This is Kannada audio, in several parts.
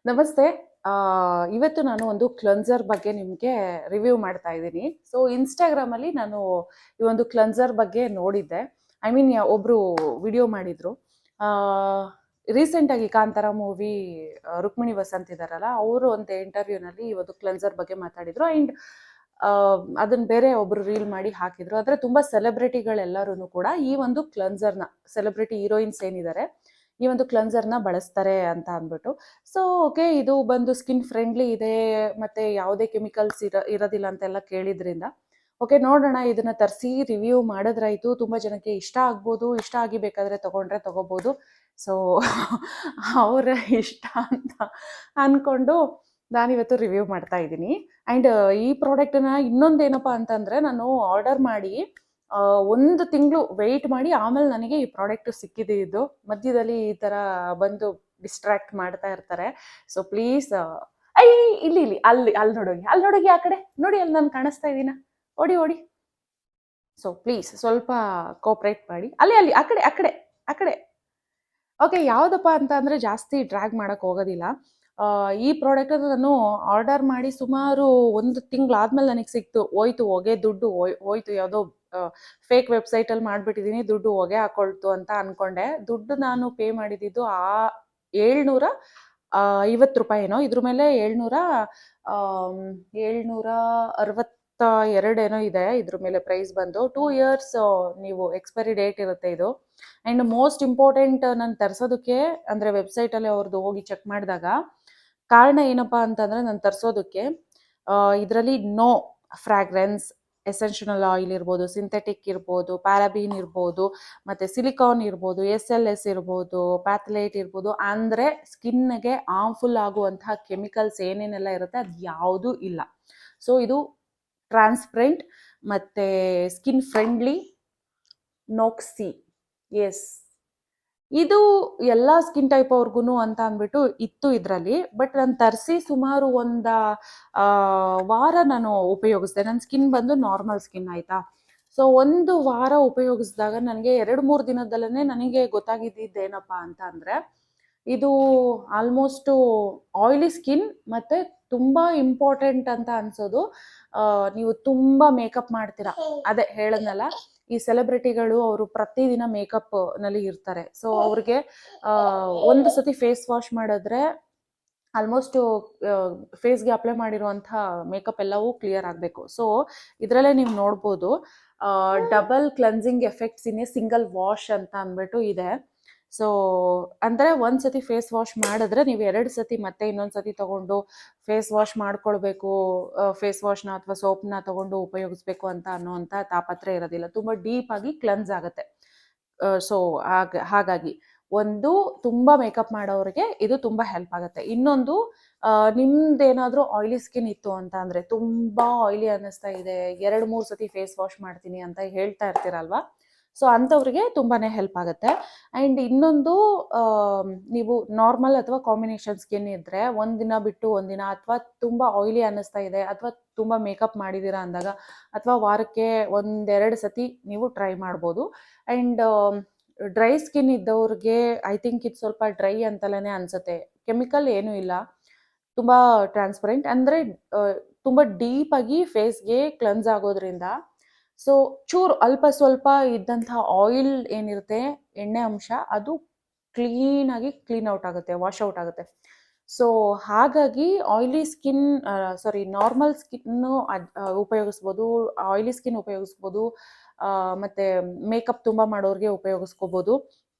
ನಮಸ್ತೆ. ಇವತ್ತು ನಾನು ಒಂದು ಕ್ಲೆನ್ಸರ್ ಬಗ್ಗೆ ನಿಮಗೆ ರಿವ್ಯೂ ಮಾಡ್ತಾ ಇದ್ದೀನಿ. ಸೊ ಇನ್‌ಸ್ಟಾಗ್ರಾಮಲ್ಲಿ ನಾನು ಈ ಒಂದು ಕ್ಲೆನ್ಸರ್ ಬಗ್ಗೆ ನೋಡಿದ್ದೆ. ಐ ಮೀನ್ ಒಬ್ರು ವಿಡಿಯೋ ಮಾಡಿದ್ರು. ರೀಸೆಂಟಾಗಿ ಕಾಂತಾರ ಮೂವಿ ರುಕ್ಮಿಣಿ ವಸಂತ್ ಇದಾರಲ್ಲ, ಅವರು ಒಂದು ಇಂಟರ್ವ್ಯೂನಲ್ಲಿ ಈ ಒಂದು ಕ್ಲೆನ್ಸರ್ ಬಗ್ಗೆ ಮಾತಾಡಿದ್ರು. ಆ್ಯಂಡ್ ಅದನ್ನ ಬೇರೆ ಒಬ್ರು ರೀಲ್ ಮಾಡಿ ಹಾಕಿದ್ರು. ಆದರೆ ತುಂಬ ಸೆಲೆಬ್ರಿಟಿಗಳೆಲ್ಲರೂ ಕೂಡ ಈ ಒಂದು ಕ್ಲೆನ್ಸರ್ನ, ಸೆಲೆಬ್ರಿಟಿ ಹೀರೋಯಿನ್ಸ್ ಏನಿದ್ದಾರೆ ಈ ಒಂದು ಕ್ಲೆನ್ಸರ್ನ ಬಳಸ್ತಾರೆ ಅಂತ ಅಂದ್ಬಿಟ್ಟು. ಸೊ ಓಕೆ, ಇದು ಬಂದು ಸ್ಕಿನ್ ಫ್ರೆಂಡ್ಲಿ ಇದೆ ಮತ್ತೆ ಯಾವುದೇ ಕೆಮಿಕಲ್ಸ್ ಇರೋದಿಲ್ಲ ಅಂತೆಲ್ಲ ಕೇಳಿದ್ರಿಂದ ಓಕೆ ನೋಡೋಣ, ಇದನ್ನ ತರಿಸಿ ರಿವ್ಯೂ ಮಾಡಿದ್ರಾಯ್ತು. ತುಂಬ ಜನಕ್ಕೆ ಇಷ್ಟ ಆಗ್ಬೋದು, ಇಷ್ಟ ಆಗಿ ಬೇಕಾದ್ರೆ ತಗೊಂಡ್ರೆ ತಗೋಬೋದು. ಸೊ ಅವರ ಇಷ್ಟ ಅಂತ ಅಂದ್ಕೊಂಡು ನಾನಿವತ್ತು ರಿವ್ಯೂ ಮಾಡ್ತಾ ಇದ್ದೀನಿ. ಆ್ಯಂಡ್ ಈ ಪ್ರಾಡಕ್ಟನ್ನ ಇನ್ನೊಂದೇನಪ್ಪ ಅಂತಂದರೆ, ನಾನು ಆರ್ಡರ್ ಮಾಡಿ 1 ತಿಂಗಳು ವೆಯ್ಟ್ ಮಾಡಿ ಆಮೇಲೆ ನನಗೆ ಈ ಪ್ರಾಡಕ್ಟ್ ಸಿಕ್ಕಿದ್ದು. ಮಧ್ಯದಲ್ಲಿ ಈ ಥರ ಬಂದು ಡಿಸ್ಟ್ರಾಕ್ಟ್ ಮಾಡ್ತಾ ಇರ್ತಾರೆ. ಸೊ ಪ್ಲೀಸ್, ಐ ಇಲ್ಲಿ ಇಲ್ಲಿ ಅಲ್ಲಿ ಅಲ್ಲಿ ನೋಡೋಗಿ ಆ ಕಡೆ ನೋಡಿ, ಅಲ್ಲಿ ನಾನು ಕಾಣಿಸ್ತಾ ಇದ್ದೀನ, ಓಡಿ ಓಡಿ. ಸೊ ಪ್ಲೀಸ್ ಸ್ವಲ್ಪ ಕೋಪ್ರೇಟ್ ಮಾಡಿ. ಅಲ್ಲಿ ಆ ಕಡೆ. ಓಕೆ, ಯಾವುದಪ್ಪ ಅಂತ ಅಂದರೆ ಜಾಸ್ತಿ ಡ್ರ್ಯಾಗ್ ಮಾಡೋಕ್ಕೆ ಹೋಗೋದಿಲ್ಲ. ಈ ಪ್ರಾಡಕ್ಟನ್ನು ನಾನು ಆರ್ಡರ್ ಮಾಡಿ ಸುಮಾರು 1 ತಿಂಗಳಾದ್ಮೇಲೆ ನನಗೆ ಸಿಕ್ತು. ಹೊಗೆ ದುಡ್ಡು ಹೋಯ್ತು, ಯಾವುದೋ ಫೇಕ್ ವೆಬ್ಸೈಟಲ್ಲಿ ಮಾಡಿಬಿಟ್ಟಿದ್ದೀನಿ, ದುಡ್ಡು ಹೊಗೆ ಹಾಕೊಳ್ತು ಅಂತ ಅಂದ್ಕೊಂಡೆ. ದುಡ್ಡು ನಾನು ಪೇ ಮಾಡಿದ್ದು ₹750 ಏನೋ. ಇದ್ರ ಮೇಲೆ 762 ಏನೋ ಇದೆ. ಇದ್ರ ಮೇಲೆ ಪ್ರೈಸ್ ಬಂದು 2 ಇಯರ್ಸ್ ನೀವು ಎಕ್ಸ್ಪೈರಿ ಡೇಟ್ ಇರುತ್ತೆ ಇದು. ಆ್ಯಂಡ್ ಮೋಸ್ಟ್ ಇಂಪಾರ್ಟೆಂಟ್, ನಾನು ತರಿಸೋದಕ್ಕೆ ಅಂದರೆ ವೆಬ್ಸೈಟಲ್ಲಿ ಅವ್ರದ್ದು ಹೋಗಿ ಚೆಕ್ ಮಾಡಿದಾಗ ಕಾರಣ ಏನಪ್ಪ ಅಂತಂದರೆ, ನಾನು ತರಿಸೋದಕ್ಕೆ ಇದರಲ್ಲಿ ನೋ ಫ್ರಾಗ್ರೆನ್ಸ್, ಎಸೆನ್ಷಿಯಲ್ ಆಯಿಲ್ ಇರ್ಬೋದು, ಸಿಂಥೆಟಿಕ್ ಇರ್ಬೋದು, ಪ್ಯಾರಾಬೀನ್ ಇರ್ಬೋದು, ಮತ್ತು ಸಿಲಿಕಾನ್ ಇರ್ಬೋದು, SLS ಇರ್ಬೋದು, ಪ್ಯಾಥಲೇಟ್ ಇರ್ಬೋದು. ಅಂದರೆ ಸ್ಕಿನ್ಗೆ ಹಾರ್ಮ್ಫುಲ್ ಆಗುವಂತಹ ಕೆಮಿಕಲ್ಸ್ ಏನೇನೆಲ್ಲ ಇರುತ್ತೆ ಅದು ಯಾವುದೂ ಇಲ್ಲ. ಸೊ ಇದು ಟ್ರಾನ್ಸ್ಪರೆಂಟ್ ಮತ್ತು ಸ್ಕಿನ್ ಫ್ರೆಂಡ್ಲಿ ನೋಕ್ಸಿ. ಎಸ್, ಇದು ಎಲ್ಲ ಸ್ಕಿನ್ ಟೈಪ್ ಅವ್ರಿಗೂ ಅಂತ ಅಂದ್ಬಿಟ್ಟು ಇತ್ತು ಇದರಲ್ಲಿ. ಬಟ್ ನಾನು ತರಿಸಿ ಸುಮಾರು ಒಂದು ವಾರ ನಾನು ಉಪಯೋಗಿಸಿದೆ. ನನ್ನ ಸ್ಕಿನ್ ಬಂದು ನಾರ್ಮಲ್ ಸ್ಕಿನ್ ಆಯಿತಾ. ಸೊ 1 ವಾರ ಉಪಯೋಗಿಸಿದಾಗ ನನಗೆ 2-3 ದಿನದಲ್ಲೇ ನನಗೆ ಗೊತ್ತಾಗಿದ್ದೇನಪ್ಪ ಅಂತ ಅಂದರೆ, ಇದು ಆಲ್ಮೋಸ್ಟು ಆಯಿಲಿ ಸ್ಕಿನ್ ಮತ್ತು ತುಂಬ ಇಂಪಾರ್ಟೆಂಟ್ ಅಂತ ಅನ್ಸೋದು, ನೀವು ತುಂಬ ಮೇಕಪ್ ಮಾಡ್ತೀರಾ. ಅದೇ ಹೇಳಿದ್ನಲ್ಲ, ಈ ಸೆಲೆಬ್ರಿಟಿಗಳು ಅವರು ಪ್ರತಿದಿನ ಮೇಕಪ್ ನಲ್ಲಿ ಇರ್ತಾರೆ. ಸೊ ಅವ್ರಿಗೆ ಒಂದು ಸತಿ ಫೇಸ್ ವಾಶ್ ಮಾಡಿದ್ರೆ ಆಲ್ಮೋಸ್ಟ್ ಫೇಸ್ಗೆ ಅಪ್ಲೈ ಮಾಡಿರುವಂಥ ಮೇಕಪ್ ಎಲ್ಲವೂ ಕ್ಲಿಯರ್ ಆಗಬೇಕು. ಸೊ ಇದರಲ್ಲೇ ನೀವು ನೋಡ್ಬೋದು, double cleansing effects in a single wash ಅಂತ ಅಂದ್ಬಿಟ್ಟು ಇದೆ. ಸೊ ಅಂದರೆ 1 ಸತಿ ಫೇಸ್ ವಾಶ್ ಮಾಡಿದ್ರೆ ನೀವು 2 ಸತಿ ಮತ್ತೆ ಇನ್ನೊಂದು ಸತಿ ತಗೊಂಡು ಫೇಸ್ ವಾಶ್ ಮಾಡ್ಕೊಳ್ಬೇಕು, ಫೇಸ್ ವಾಶ್ನ ಅಥವಾ ಸೋಪ್ನ ತಗೊಂಡು ಉಪಯೋಗಿಸ್ಬೇಕು ಅಂತ ಅನ್ನೋವಂಥ ತಾಪತ್ರೆ ಇರೋದಿಲ್ಲ. ತುಂಬ ಡೀಪಾಗಿ ಕ್ಲೆನ್ಸ್ ಆಗುತ್ತೆ. ಸೊ ಹಾಗಾಗಿ ಒಂದು ತುಂಬ ಮೇಕಪ್ ಮಾಡೋರಿಗೆ ಇದು ತುಂಬ ಹೆಲ್ಪ್ ಆಗುತ್ತೆ. ಇನ್ನೊಂದು, ನಿಮ್ದೇನಾದರೂ ಆಯಿಲಿ ಸ್ಕಿನ್ ಇತ್ತು ಅಂತ ಅಂದರೆ, ತುಂಬ ಆಯಿಲಿ ಅನ್ನಿಸ್ತಾ ಇದೆ, 2-3 ಸತಿ ಫೇಸ್ ವಾಶ್ ಮಾಡ್ತೀನಿ ಅಂತ ಹೇಳ್ತಾ ಇರ್ತೀರಲ್ವ, ಸೊ ಅಂಥವ್ರಿಗೆ ತುಂಬಾ ಹೆಲ್ಪ್ ಆಗುತ್ತೆ. ಆ್ಯಂಡ್ ಇನ್ನೊಂದು, ನೀವು ನಾರ್ಮಲ್ ಅಥವಾ ಕಾಂಬಿನೇಷನ್ ಸ್ಕಿನ್ ಇದ್ದರೆ ಒಂದಿನ ಬಿಟ್ಟು ಒಂದಿನ, ಅಥವಾ ತುಂಬ ಆಯಿಲಿ ಅನ್ನಿಸ್ತಾ ಇದೆ, ಅಥವಾ ತುಂಬ ಮೇಕಪ್ ಮಾಡಿದ್ದೀರಾ ಅಂದಾಗ, ಅಥವಾ ವಾರಕ್ಕೆ 1-2 ಸತಿ ನೀವು ಟ್ರೈ ಮಾಡ್ಬೋದು. ಆ್ಯಂಡ್ ಡ್ರೈ ಸ್ಕಿನ್ ಇದ್ದವ್ರಿಗೆ ಐ ಥಿಂಕ್ ಇದು ಸ್ವಲ್ಪ ಡ್ರೈ ಅಂತಲೇ ಅನಿಸುತ್ತೆ. ಕೆಮಿಕಲ್ ಏನೂ ಇಲ್ಲ, ತುಂಬ ಟ್ರಾನ್ಸ್ಪರೆಂಟ್, ಅಂದರೆ ತುಂಬ ಡೀಪಾಗಿ ಫೇಸ್ಗೆ ಕ್ಲೆನ್ಸ್ ಆಗೋದ್ರಿಂದ. ಸೊ ಚೂರು ಅಲ್ಪ ಸ್ವಲ್ಪ ಇದ್ದಂಥ ಆಯಿಲ್ ಏನಿರುತ್ತೆ, ಎಣ್ಣೆ ಅಂಶ, ಅದು ಕ್ಲೀನಾಗಿ ಕ್ಲೀನ್ ಔಟ್ ಆಗುತ್ತೆ, ವಾಶ್ ಔಟ್ ಆಗುತ್ತೆ. ಸೊ ಹಾಗಾಗಿ ಆಯಿಲಿ ಸ್ಕಿನ್, ನಾರ್ಮಲ್ ಸ್ಕಿನ್ನು ಉಪಯೋಗಿಸ್ಬೋದು, ಆಯಿಲಿ ಸ್ಕಿನ್ ಉಪಯೋಗಿಸ್ಬೋದು, ಮತ್ತು ಮೇಕಪ್ ತುಂಬ ಮಾಡೋರಿಗೆ ಉಪಯೋಗಿಸ್ಕೋಬೋದು.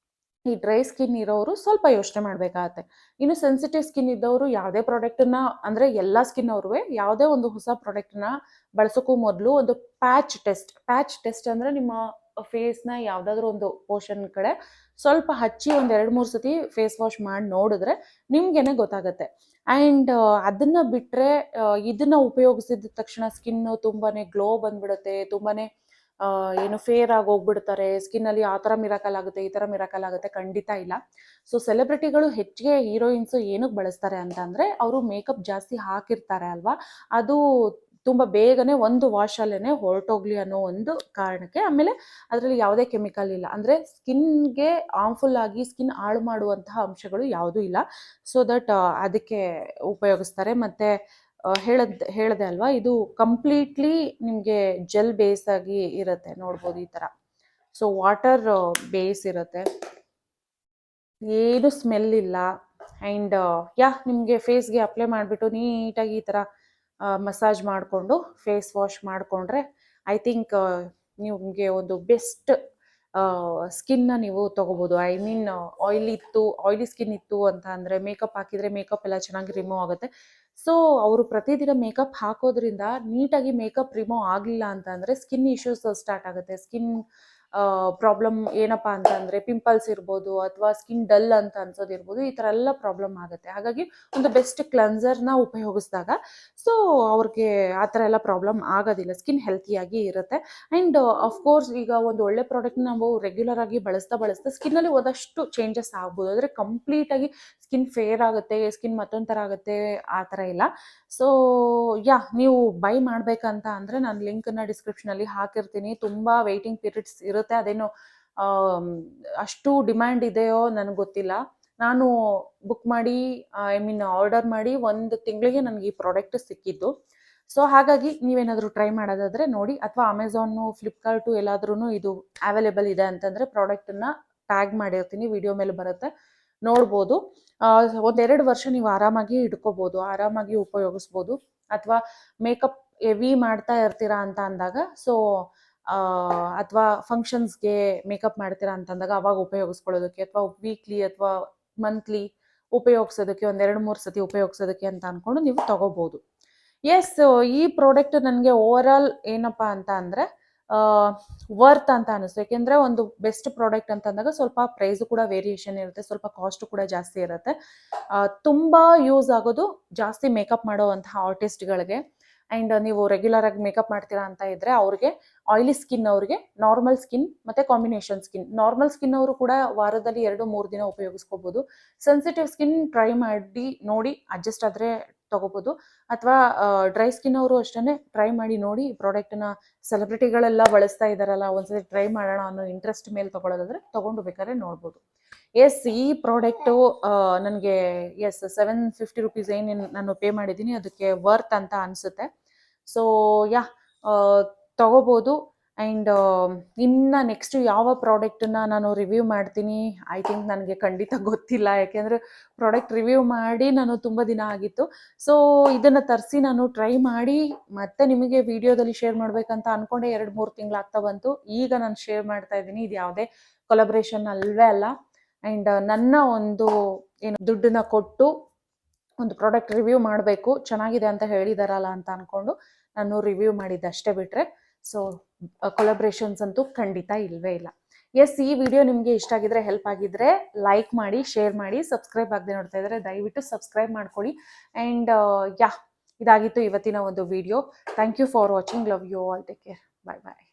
ಈ ಡ್ರೈ ಸ್ಕಿನ್ ಇರೋರು ಸ್ವಲ್ಪ ಯೋಚನೆ ಮಾಡಬೇಕಾಗತ್ತೆ. ಇನ್ನು ಸೆನ್ಸಿಟಿವ್ ಸ್ಕಿನ್ ಇದ್ದವರು ಯಾವುದೇ ಪ್ರಾಡಕ್ಟನ್ನ, ಅಂದರೆ ಎಲ್ಲ ಸ್ಕಿನ್ ಅವ್ರೂ ಯಾವುದೇ ಒಂದು ಹೊಸ ಪ್ರಾಡಕ್ಟನ್ನ ಬಳಸೋಕ್ಕೂ ಮೊದಲು ಒಂದು ಪ್ಯಾಚ್ ಟೆಸ್ಟ್ ಅಂದರೆ ನಿಮ್ಮ ಫೇಸ್ನ ಯಾವುದಾದ್ರೂ ಒಂದು ಪೋರ್ಷನ್ ಕಡೆ ಸ್ವಲ್ಪ ಹಚ್ಚಿ 1-2-3 ಸತಿ ಫೇಸ್ ವಾಶ್ ಮಾಡಿ ನೋಡಿದ್ರೆ ನಿಮಗೇನೆ ಗೊತ್ತಾಗುತ್ತೆ. ಆ್ಯಂಡ್ ಅದನ್ನು ಬಿಟ್ಟರೆ, ಇದನ್ನು ಉಪಯೋಗಿಸಿದ ತಕ್ಷಣ ಸ್ಕಿನ್ನು ತುಂಬಾ ಗ್ಲೋ ಬಂದ್ಬಿಡುತ್ತೆ, ತುಂಬಾ ಏನು ಫೇರ್ ಆಗಿ ಹೋಗ್ಬಿಡ್ತಾರೆ, ಸ್ಕಿನ್ನಲ್ಲಿ ಆ ಥರ ಮಿರಾಕಲ್ ಆಗುತ್ತೆ, ಈ ಥರ ಮಿರಾಕಲ್ ಆಗುತ್ತೆ, ಖಂಡಿತ ಇಲ್ಲ. ಸೊ ಸೆಲೆಬ್ರಿಟಿಗಳು ಹೆಚ್ಚಿಗೆ ಹೀರೋಯಿನ್ಸು ಏನಕ್ಕೆ ಬಳಸ್ತಾರೆ ಅಂತ ಅಂದರೆ, ಅವರು ಮೇಕಪ್ ಜಾಸ್ತಿ ಹಾಕಿರ್ತಾರೆ ಅಲ್ವಾ, ಅದು ತುಂಬ ಬೇಗನೆ ಒಂದು ವಾಶಲ್ಲೇ ಹೊರಟೋಗ್ಲಿ ಅನ್ನೋ ಒಂದು ಕಾರಣಕ್ಕೆ. ಆಮೇಲೆ ಅದರಲ್ಲಿ ಯಾವುದೇ ಕೆಮಿಕಲ್ ಇಲ್ಲ, ಅಂದರೆ ಸ್ಕಿನ್ಗೆ ಹಾರ್ಮ್ಫುಲ್ ಆಗಿ ಸ್ಕಿನ್ ಹಾಳು ಮಾಡುವಂತಹ ಅಂಶಗಳು ಯಾವುದೂ ಇಲ್ಲ. ಸೊ ದಟ್ ಅದಕ್ಕೆ ಉಪಯೋಗಿಸ್ತಾರೆ. ಮತ್ತು ಹೇಳಿದೆ ಅಲ್ವಾ, ಇದು ಕಂಪ್ಲೀಟ್ಲಿ ನಿಮಗೆ ಜೆಲ್ ಬೇಸ್ ಆಗಿ ಇರುತ್ತೆ, ನೋಡ್ಬೋದು ಈ ಥರ. ಸೊ ವಾಟರ್ ಬೇಸ್ ಇರುತ್ತೆ, ಏನು ಸ್ಮೆಲ್ ಇಲ್ಲ. ಆ್ಯಂಡ್ ನಿಮಗೆ ಫೇಸ್ಗೆ ಅಪ್ಲೈ ಮಾಡಿಬಿಟ್ಟು ನೀಟಾಗಿ ಈ ಥರ ಮಸಾಜ್ ಮಾಡಿಕೊಂಡು ಫೇಸ್ ವಾಶ್ ಮಾಡಿಕೊಂಡ್ರೆ ಐ ಥಿಂಕ್ ನಿಮಗೆ ಒಂದು ಬೆಸ್ಟ್ ಸ್ಕಿನ್ನ ನೀವು ತೊಗೋಬೋದು. ಐ ಮೀನ್ ಆಯಿಲಿ ಸ್ಕಿನ್ ಇತ್ತು ಅಂತ ಅಂದರೆ ಮೇಕಪ್ ಹಾಕಿದರೆ ಮೇಕಪ್ ಎಲ್ಲ ಚೆನ್ನಾಗಿ ರಿಮೂವ್ ಆಗುತ್ತೆ. ಸೊ ಅವರು ಪ್ರತಿದಿನ ಮೇಕಪ್ ಹಾಕೋದ್ರಿಂದ ನೀಟಾಗಿ ಮೇಕಪ್ ರಿಮೂವ್ ಆಗಲಿಲ್ಲ ಅಂತ ಅಂದರೆ ಸ್ಕಿನ್ ಇಶ್ಯೂಸ್ ಸ್ಟಾರ್ಟ್ ಆಗುತ್ತೆ. ಸ್ಕಿನ್ ಪ್ರಾಬ್ಲಮ್ ಏನಪ್ಪ ಅಂತ ಅಂದರೆ ಪಿಂಪಲ್ಸ್ ಇರ್ಬೋದು, ಅಥವಾ ಸ್ಕಿನ್ ಡಲ್ ಅಂತ ಅನ್ಸೋದಿರ್ಬೋದು, ಈ ಥರ ಎಲ್ಲ ಪ್ರಾಬ್ಲಮ್ ಆಗುತ್ತೆ. ಹಾಗಾಗಿ ಒಂದು ಬೆಸ್ಟ್ ಕ್ಲೆನ್ಸರ್ನ ಉಪಯೋಗಿಸಿದಾಗ ಸೊ ಅವ್ರಿಗೆ ಆ ಥರ ಎಲ್ಲ ಪ್ರಾಬ್ಲಮ್ ಆಗೋದಿಲ್ಲ, ಸ್ಕಿನ್ ಹೆಲ್ತಿಯಾಗಿ ಇರುತ್ತೆ. ಆ್ಯಂಡ್ ಅಫ್ಕೋರ್ಸ್ ಈಗ ಒಂದು ಒಳ್ಳೆ ಪ್ರಾಡಕ್ಟ್ನ ನಾವು ರೆಗ್ಯುಲರ್ ಆಗಿ ಬಳಸ್ತಾ ಸ್ಕಿನ್ನಲ್ಲಿ ಒಂದಷ್ಟು ಚೇಂಜಸ್ ಆಗ್ಬೋದು. ಆದರೆ ಕಂಪ್ಲೀಟಾಗಿ ಸ್ಕಿನ್ ಫೇರ್ ಆಗುತ್ತೆ, ಸ್ಕಿನ್ ಮತ್ತೊಂದು ಥರ ಆಗುತ್ತೆ, ಆ ಥರ ಇಲ್ಲ. ಸೊ ನೀವು ಬೈ ಮಾಡಬೇಕಂತ ಅಂದರೆ ನಾನು ಲಿಂಕನ್ನು ಡಿಸ್ಕ್ರಿಪ್ಷನಲ್ಲಿ ಹಾಕಿರ್ತೀನಿ. ತುಂಬ ವೆಯ್ಟಿಂಗ್ ಪೀರಿಯಡ್ಸ್ ಇರುತ್ತೆ, ಅದೇನು ಅಷ್ಟು ಡಿಮ್ಯಾಂಡ್ ಇದೆಯೋ ನನಗೆ ಗೊತ್ತಿಲ್ಲ. ನಾನು ಬುಕ್ ಮಾಡಿ ಆರ್ಡರ್ ಮಾಡಿ 1 ತಿಂಗಳಿಗೆ ನನಗೆ ಈ ಪ್ರಾಡಕ್ಟ್ ಸಿಕ್ಕಿದ್ದು. ಸೊ ಹಾಗಾಗಿ ನೀವೇನಾದರೂ ಟ್ರೈ ಮಾಡೋದಾದರೆ ನೋಡಿ, ಅಥವಾ ಅಮೆಝಾನು, ಫ್ಲಿಪ್ಕಾರ್ಟು ಎಲ್ಲಾದ್ರೂ ಇದು ಅವೈಲೇಬಲ್ ಇದೆ ಅಂತಂದರೆ ಪ್ರಾಡಕ್ಟನ್ನು ಟ್ಯಾಗ್ ಮಾಡಿರ್ತೀನಿ, ವಿಡಿಯೋ ಮೇಲೆ ಬರುತ್ತೆ, ನೋಡ್ಬೋದು. 1-2 ವರ್ಷ ನೀವು ಆರಾಮಾಗಿ ಇಟ್ಕೋಬೋದು, ಆರಾಮಾಗಿ ಉಪಯೋಗಿಸ್ಬೋದು. ಅಥವಾ ಮೇಕಪ್ ಹೆವಿ ಮಾಡ್ತಾ ಇರ್ತೀರಾ ಅಂತ ಅಂದಾಗ, ಸೊ ಅಥವಾ ಫಂಕ್ಷನ್ಸ್ಗೆ ಮೇಕಪ್ ಮಾಡ್ತೀರಾ ಅಂತಂದಾಗ ಅವಾಗ ಉಪಯೋಗಿಸ್ಕೊಳ್ಳೋದಕ್ಕೆ, ಅಥವಾ ವೀಕ್ಲಿ ಅಥವಾ ಮಂತ್ಲಿ ಉಪಯೋಗಿಸೋದಕ್ಕೆ, 1-2-3 ಸತಿ ಉಪಯೋಗಿಸೋದಕ್ಕೆ ಅಂತ ಅಂದ್ಕೊಂಡು ನೀವು ತಗೋಬೋದು. ಈ ಪ್ರಾಡಕ್ಟ್ ನನಗೆ ಓವರ್ ಆಲ್ ಏನಪ್ಪ ಅಂತ ಅಂದರೆ ವರ್ತ್ ಅಂತ ಅನಿಸ್ತು. ಯಾಕೆಂದರೆ ಒಂದು ಬೆಸ್ಟ್ ಪ್ರಾಡಕ್ಟ್ ಅಂತ ಅಂದಾಗ ಸ್ವಲ್ಪ ಪ್ರೈಸು ಕೂಡ ವೇರಿಯೇಷನ್ ಇರುತ್ತೆ, ಸ್ವಲ್ಪ ಕಾಸ್ಟು ಕೂಡ ಜಾಸ್ತಿ ಇರುತ್ತೆ. ತುಂಬ ಯೂಸ್ ಆಗೋದು ಜಾಸ್ತಿ ಮೇಕಪ್ ಮಾಡೋವಂತಹ ಆರ್ಟಿಸ್ಟ್ಗಳಿಗೆ. ಆ್ಯಂಡ್ ನೀವು ರೆಗ್ಯುಲರ್ ಆಗಿ ಮೇಕಪ್ ಮಾಡ್ತೀರಾ ಅಂತ ಇದ್ದರೆ ಅವ್ರಿಗೆ, ಆಯಿಲಿ ಸ್ಕಿನ್ ಅವ್ರಿಗೆ, ನಾರ್ಮಲ್ ಸ್ಕಿನ್ ಮತ್ತು ಕಾಂಬಿನೇಷನ್ ಸ್ಕಿನ್. ನಾರ್ಮಲ್ ಸ್ಕಿನ್ ಅವರು ಕೂಡ ವಾರದಲ್ಲಿ 2-3 ದಿನ ಉಪಯೋಗಿಸ್ಕೋಬೋದು. ಸೆನ್ಸಿಟಿವ್ ಸ್ಕಿನ್ ಟ್ರೈ ಮಾಡಿ ನೋಡಿ, ಅಡ್ಜಸ್ಟ್ ಆದರೆ ತಗೋಬೋದು. ಅಥವಾ ಡ್ರೈ ಸ್ಕಿನ್ ಅವರು ಅಷ್ಟೇ ಟ್ರೈ ಮಾಡಿ ನೋಡಿ. ಈ ಪ್ರಾಡಕ್ಟನ್ನ ಸೆಲೆಬ್ರಿಟಿಗಳೆಲ್ಲ ಬಳಸ್ತಾ ಇದ್ದಾರಲ್ಲ, ಒಂದ್ಸತಿ ಟ್ರೈ ಮಾಡೋಣ ಅನ್ನೋ ಇಂಟ್ರೆಸ್ಟ್ ಮೇಲೆ ತೊಗೊಳ್ಳೋದಾದರೆ ತೊಗೊಂಡು ಬೇಕಾದ್ರೆ ನೋಡ್ಬೋದು. ಈ ಪ್ರಾಡಕ್ಟು ನನಗೆ ₹750 ಏನು ನಾನು ಪೇ ಮಾಡಿದ್ದೀನಿ ಅದಕ್ಕೆ ವರ್ತ್ ಅಂತ ಅನಿಸುತ್ತೆ. ಸೊ ತಗೋಬೋದು. ಆ್ಯಂಡ್ ಇನ್ನು ನೆಕ್ಸ್ಟು ಯಾವ ಪ್ರಾಡಕ್ಟನ್ನು ನಾನು ರಿವ್ಯೂ ಮಾಡ್ತೀನಿ ಐ ಥಿಂಕ್ ನನಗೆ ಖಂಡಿತ ಗೊತ್ತಿಲ್ಲ. ಯಾಕೆಂದರೆ ಪ್ರಾಡಕ್ಟ್ ರಿವ್ಯೂ ಮಾಡಿ ನಾನು ತುಂಬ ದಿನ ಆಗಿತ್ತು. ಸೊ ಇದನ್ನು ತರಿಸಿ ನಾನು ಟ್ರೈ ಮಾಡಿ ಮತ್ತೆ ನಿಮಗೆ ವಿಡಿಯೋದಲ್ಲಿ ಶೇರ್ ಮಾಡಬೇಕಂತ ಅಂದ್ಕೊಂಡೆ 2-3 ತಿಂಗಳಾಗ್ತಾ ಬಂತು. ಈಗ ನಾನು ಶೇರ್ ಮಾಡ್ತಾ ಇದ್ದೀನಿ. ಇದು ಯಾವುದೇ ಕೊಲಾಬ್ರೇಷನ್ ಅಲ್ವೇ ಅಲ್ಲ. ಆ್ಯಂಡ್ ನನ್ನ ಒಂದು ದುಡ್ಡನ್ನ ಕೊಟ್ಟು ಒಂದು ಪ್ರಾಡಕ್ಟ್ ರಿವ್ಯೂ ಮಾಡಬೇಕು, ಚೆನ್ನಾಗಿದೆ ಅಂತ ಹೇಳಿದಾರಲ್ಲ ಅಂತ ಅಂದ್ಕೊಂಡು ನಾನು ರಿವ್ಯೂ ಮಾಡಿದ್ದೆ ಅಷ್ಟೇ ಬಿಟ್ಟರೆ. ಸೊ ಕೊಲಾಬ್ರೇಷನ್ಸ್ ಅಂತೂ ಖಂಡಿತ ಇಲ್ಲವೇ ಇಲ್ಲ. ಈ ವಿಡಿಯೋ ನಿಮಗೆ ಇಷ್ಟ ಆಗಿದ್ರೆ, ಹೆಲ್ಪ್ ಆಗಿದ್ರೆ ಲೈಕ್ ಮಾಡಿ, ಶೇರ್ ಮಾಡಿ. ಸಬ್ಸ್ಕ್ರೈಬ್ ಆಗದೆ ನೋಡ್ತಾ ಇದ್ದರೆ ದಯವಿಟ್ಟು ಸಬ್ಸ್ಕ್ರೈಬ್ ಮಾಡ್ಕೊಳ್ಳಿ. ಆ್ಯಂಡ್ ಇದಾಗಿತ್ತು ಇವತ್ತಿನ ಒಂದು video. Thank you for watching. Love you all. Take care. Bye bye.